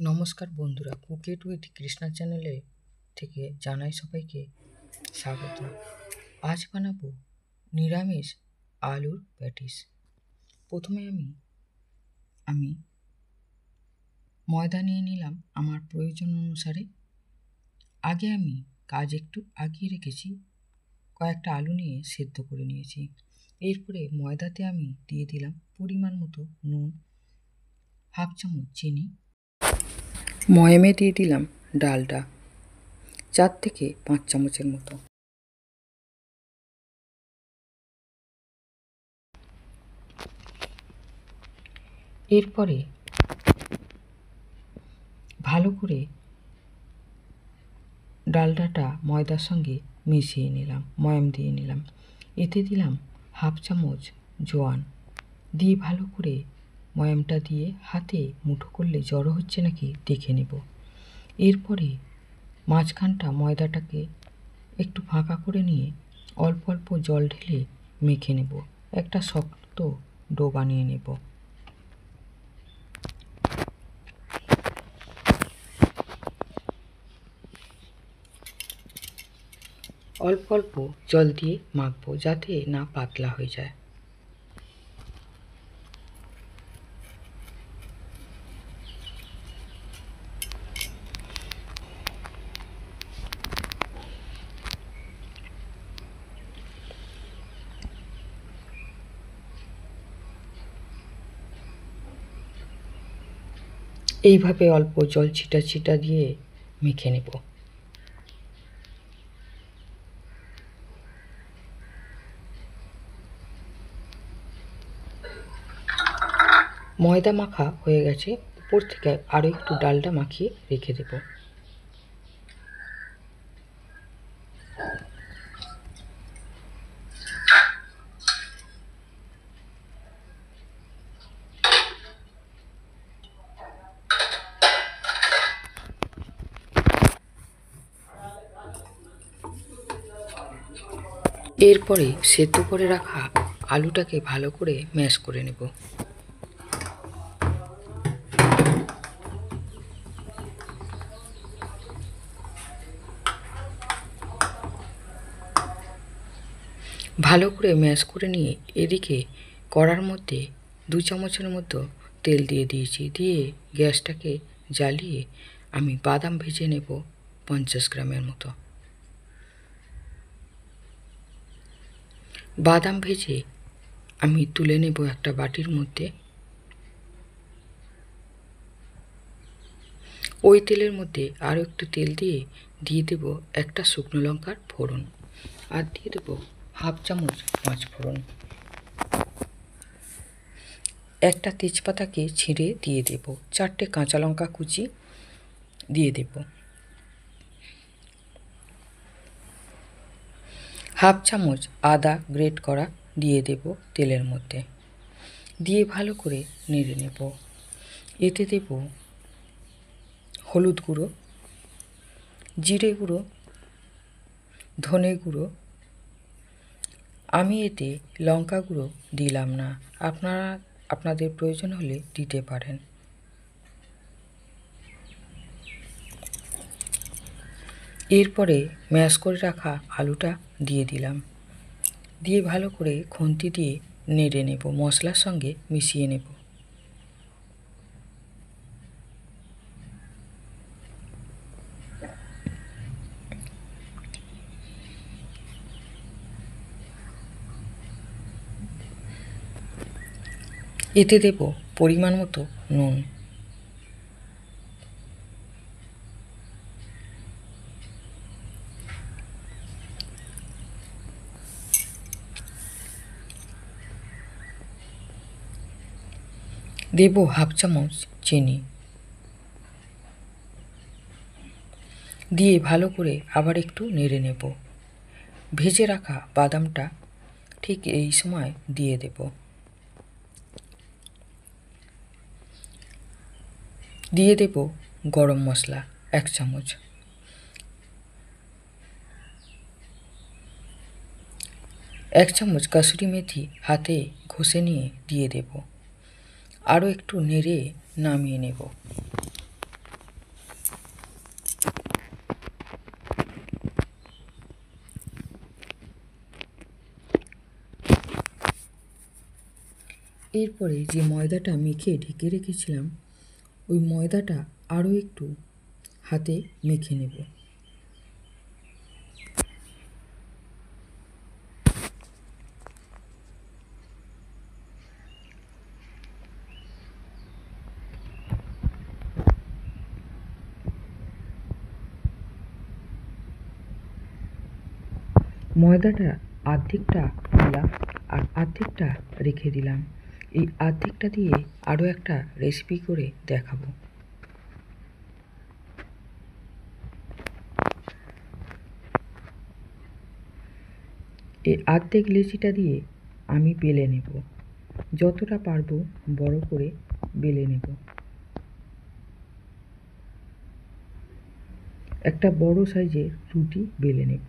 নমস্কার বন্ধুরা, cook it with Krishna চ্যানেলে থেকে জানাই সবাইকে স্বাগত। আজ বানাবো নিরামিষ আলুর প্যাটিস। প্রথমে আমি ময়দা নিয়ে নিলাম আমার প্রয়োজন অনুসারে। আগে আমি কাজ একটু আগিয়ে রেখেছি, কয়েকটা আলু নিয়ে সেদ্ধ করে নিয়েছি। এরপরে ময়দাতে আমি দিয়ে দিলাম পরিমাণ মতো নুন, হাফ চামচ চিনি, ময়ামে দিয়ে দিলাম ডালটা 4 থেকে 5 চামচের মতো। এরপরে ভালো করে ডালডাটা ময়দার সঙ্গে মিশিয়ে নিলাম, ময়াম দিয়ে নিলাম। এতে দিলাম হাফ চামচ জোয়ান দিয়ে ভালো করে ময়ামটা দিয়ে হাতে মুঠো করলে জড়ো হচ্ছে নাকি দেখে নেব। এরপরে মাঝখানটা ময়দাটাকে একটু ফাঁকা করে নিয়ে অল্প অল্প জল ঢেলে মেখে নেব, একটা শক্ত ডো বানিয়ে নেব। অল্প অল্প জল দিয়ে মাখবো যাতে না পাতলা হয়ে যায়। এইভাবে অল্প জল ছিটা ছিটা দিয়ে মেখে নেব। ময়দা মাখা হয়ে গেছে, উপর থেকে আরও একটু ডালটা মাখিয়ে রেখে দেব। এরপরে সেদ্ধ করে রাখা আলুটাকে ভালো করে ম্যাশ করে নেব। ভালো করে ম্যাশ করে নিয়ে এদিকে কড়ার মধ্যে 2 চামচের মতো তেল দিয়ে দিয়েছি। দিয়ে গ্যাসটাকে জ্বালিয়ে আমি বাদাম ভেজে নেব 50 গ্রামের মতো। বাদাম ভেজে আমি তুলে নেব একটা বাটির মধ্যে। ওই তেলের মধ্যে আরও একটু তেল দিয়ে দেব একটা শুকনো লঙ্কার ফোড়ন, আর দিয়ে দেব হাফ চামচ 5 ফোড়ন। একটা তেজপাতাকে ছিঁড়ে দিয়ে দেব, 4টে কাঁচা লঙ্কা কুচি দিয়ে দেব, হাফ চামচ আদা গ্রেট করা দিয়ে দেব তেলের মধ্যে। দিয়ে ভালো করে নেড়ে নেব। এতে দেব হলুদ গুঁড়ো, জিরে গুঁড়ো, ধনে গুঁড়ো। আমি এতে লঙ্কা গুঁড়ো দিলাম না, আপনারা আপনাদের প্রয়োজন হলে দিতে পারেন। এরপরে ম্যাশ করে রাখা আলুটা দিয়ে দিলাম, দিয়ে ভালো করে খুন্তি দিয়ে নেড়ে নেব, মশলার সঙ্গে মিশিয়ে নেব। এতে দেব পরিমাণ মতো নুন। দেব হাফ চামচ চিনি। দিয়ে ভালো করে আবার একটু নেড়ে নেব। ভেজে রাখা বাদামটা ঠিক এই সময় দিয়ে দেব। দিয়ে দেব গরম মশলা 1 চামচ, 1 চামচ কাসুরি মেথি হাতে ঘষে নিয়ে দিয়ে দেব। আরও একটু নেড়ে নামিয়ে নেব। এরপরে যে ময়দাটা মেখে ঢেকে রেখেছিলাম ওই ময়দাটা আরও একটু হাতে মেখে নেব। ময়দাটা অর্ধেকটা দিলাম আর অর্ধেকটা রেখে দিলাম। এই অর্ধেকটা দিয়ে আরও একটা রেসিপি করে দেখাবো। এই অর্ধেক লেচিটা দিয়ে আমি বেলে নেব, যতটা পারবো বড় করে বেলে নেব। একটা বড় সাইজের রুটি বেলে নেব।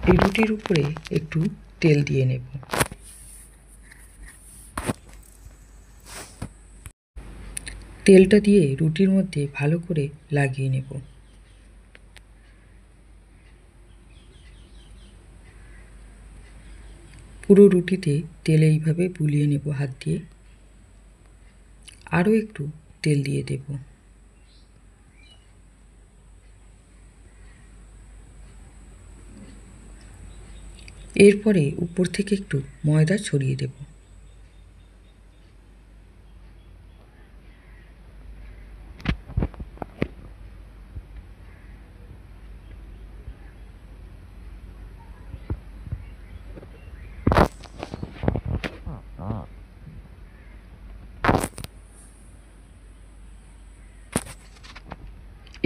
এই রুটির উপরে একটু তেল দিয়ে নেব। তেলটা দিয়ে রুটির মধ্যে ভালো করে লাগিয়ে নেব। পুরো রুটিতে তেল এইভাবে বুলিয়ে নেব হাত দিয়ে। আরও একটু তেল দিয়ে দেব। এরপরে উপর থেকে একটু ময়দা ছড়িয়ে দেব।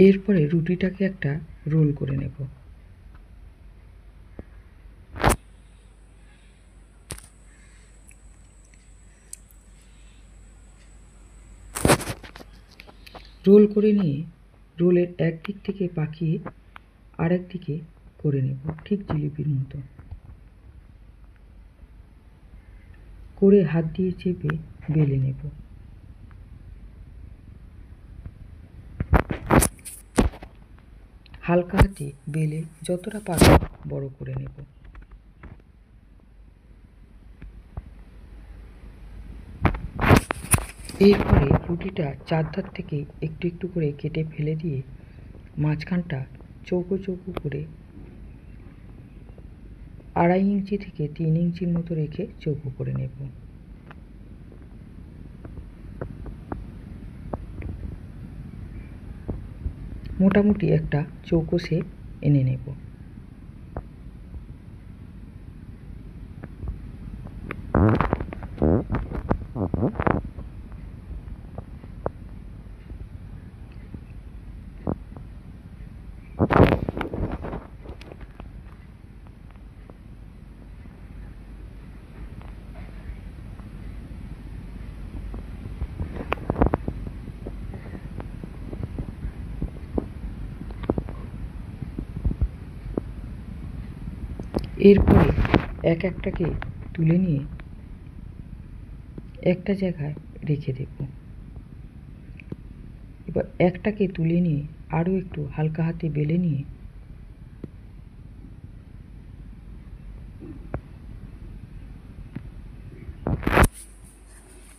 এরপরে রুটিটাকে একটা রোল করে নেব। রোল করে নিয়ে রোলের একদিক থেকে পাকিয়ে আরেক দিকে করে নেব, ঠিক জিলিপির মতো করে হাত দিয়ে চেপে বেলে নেব। হালকা হাতে বেলে যতটা পারবো বড় করে নেব। এরপরে রুটিটা চারধার থেকে একটু একটু করে কেটে ফেলে দিয়ে মাঝখানটা চৌকো চৌকো করে 2.5 ইঞ্চি থেকে 3 ইঞ্চির মতো রেখে চৌকো করে নেব। মোটামুটি একটা চৌকো শেপ এনে নেব। এরপরে এক একটাকে তুলে নিয়ে একটা জায়গায় রেখে দেব। এবার একটাকে তুলে নিয়ে আরও একটু হালকা হাতে বেলে নিয়ে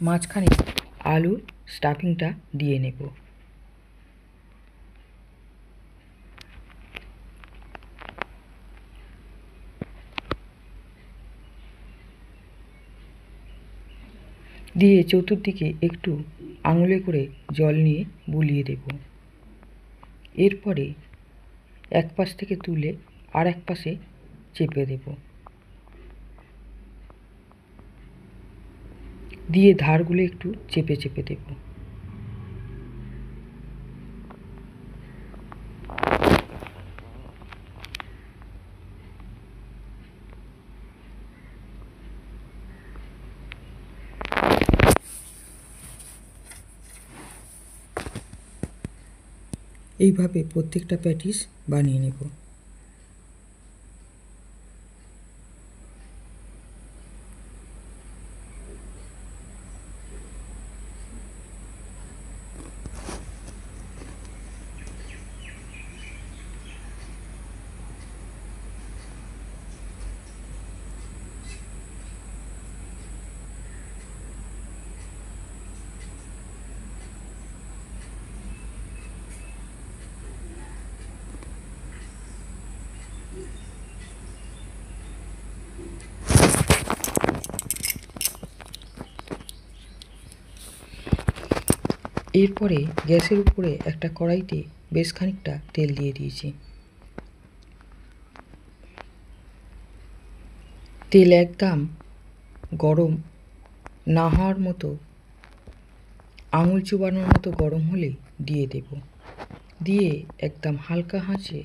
মাঝখানে আলুর স্টাফিংটা দিয়ে নেব। দিয়ে চতুর্দিকে একটু আঙুলে করে জল নিয়ে বুলিয়ে দেব। এরপরে এক পাশ থেকে তুলে আর এক পাশে চেপে দেব, দিয়ে ধারগুলো একটু চেপে চেপে দেব। এইভাবে প্রত্যেকটা প্যাটিস বানিয়ে নেব। এরপরে গ্যাসের উপরে একটা কড়াইতে বেশ খানিকটা তেল দিয়ে দিয়েছি। তেল একদম গরম না হওয়ার মতো, আঙুল চুবানোর মতো গরম হলে দিয়ে দেব। দিয়ে একদম হালকা আঁচে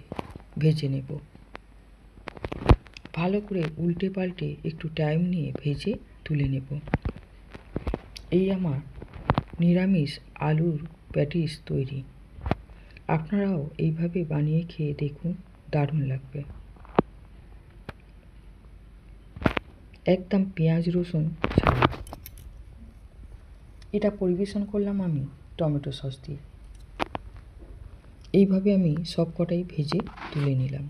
ভেজে নেব। ভালো করে উল্টে পাল্টে একটু টাইম নিয়ে ভেজে তুলে নেব। এই আমার নিরামিষ আলুর প্যাটিস তৈরি। আপনারাও এইভাবে বানিয়ে খেয়ে দেখুন, দারুণ লাগবে। একদম পেঁয়াজ রসুন ছাড়া। এটা পরিবেশন করলাম আমি টমেটো সস দিয়ে। এইভাবে আমি সব কটাই ভেজে তুলে নিলাম।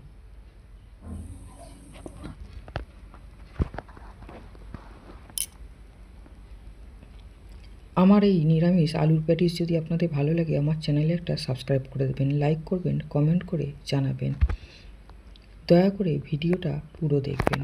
আমার এই নিরামিষ আলুর প্যাটিস যদি আপনাদের ভালো লাগে, আমার চ্যানেলে একটা সাবস্ক্রাইব করে দেবেন, লাইক করবেন, কমেন্ট করে জানাবেন। দয়া করে ভিডিওটা পুরো দেখবেন।